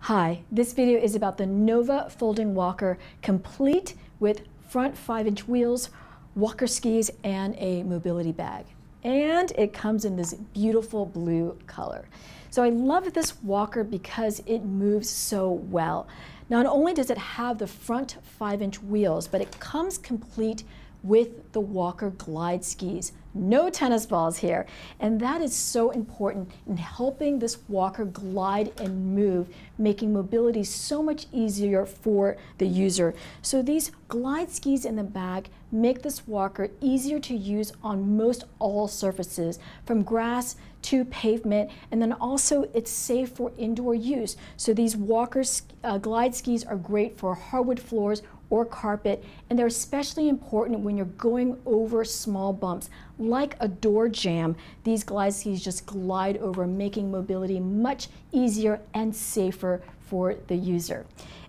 Hi, this video is about the Nova folding walker, complete with front 5-inch wheels, walker skis, and a mobility bag. And it comes in this beautiful blue color. So I love this walker because it moves so well. Not only does it have the front 5-inch wheels, but it comes complete with the walker glide skis. No tennis balls here. And that is so important in helping this walker glide and move, making mobility so much easier for the user. So these glide skis in the bag make this walker easier to use on most all surfaces, from grass to pavement, and then also it's safe for indoor use. So these glide skis are great for hardwood floors or carpet, and they're especially important when you're going over small bumps like a door jamb. These glide skis just glide over, making mobility much easier and safer for the user.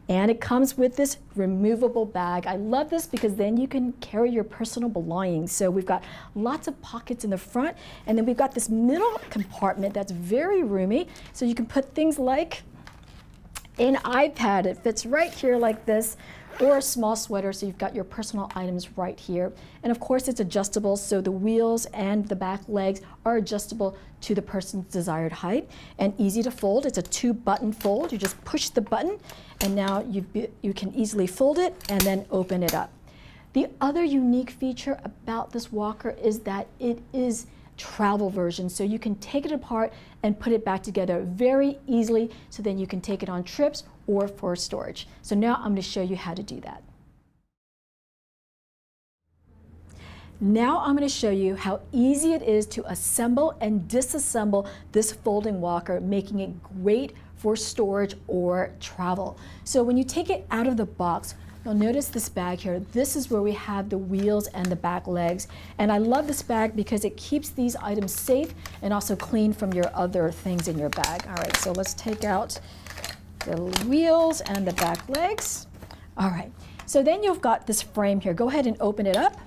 And it comes with this removable bag. I love this because then you can carry your personal belongings. So we've got lots of pockets in the front, and then we've got this middle compartment that's very roomy. So you can put things like an iPad. It fits right here like this, or a small sweater, so you've got your personal items right here. And of course it's adjustable, so the wheels and the back legs are adjustable to the person's desired height, and easy to fold. It's a 2-button fold. You just push the button, and now you can easily fold it and then open it up. The other unique feature about this walker is that it is travel version, so you can take it apart and put it back together very easily, so then you can take it on trips or for storage. So now I'm going to show you how to do that. Now I'm going to show you how easy it is to assemble and disassemble this folding walker, making it great for storage or travel. So when you take it out of the box, you'll notice this bag here. This is where we have the wheels and the back legs. And I love this bag because it keeps these items safe and also clean from your other things in your bag. All right, so let's take out the wheels and the back legs. All right, so then you've got this frame here. Go ahead and open it up.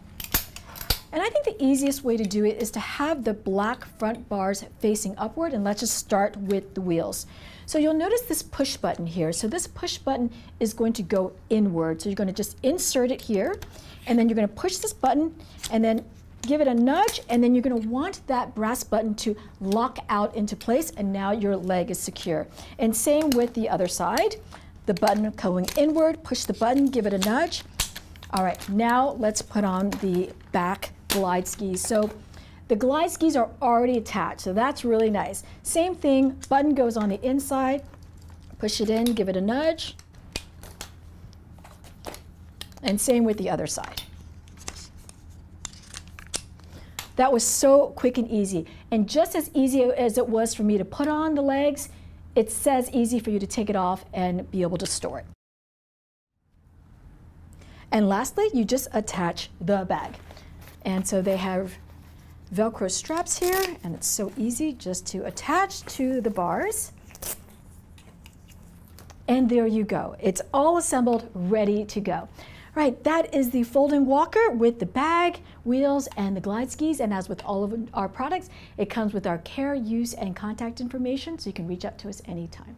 And I think the easiest way to do it is to have the black front bars facing upward, and let's just start with the wheels. So you'll notice this push button here. So this push button is going to go inward. So you're going to just insert it here, and then you're going to push this button and then give it a nudge, and then you're going to want that brass button to lock out into place, and now your leg is secure. And same with the other side. The button going inward, push the button, give it a nudge. All right, now let's put on the back glide skis. So the glide skis are already attached, so that's really nice. Same thing, button goes on the inside, push it in, give it a nudge, and same with the other side. That was so quick and easy. And just as easy as it was for me to put on the legs, it's as easy for you to take it off and be able to store it. And lastly, you just attach the bag. And so they have Velcro straps here, and it's so easy just to attach to the bars. And there you go. It's all assembled, ready to go. Right, that is the folding walker with the bag, wheels, and the glide skis. And as with all of our products, it comes with our care, use, and contact information, so you can reach out to us anytime.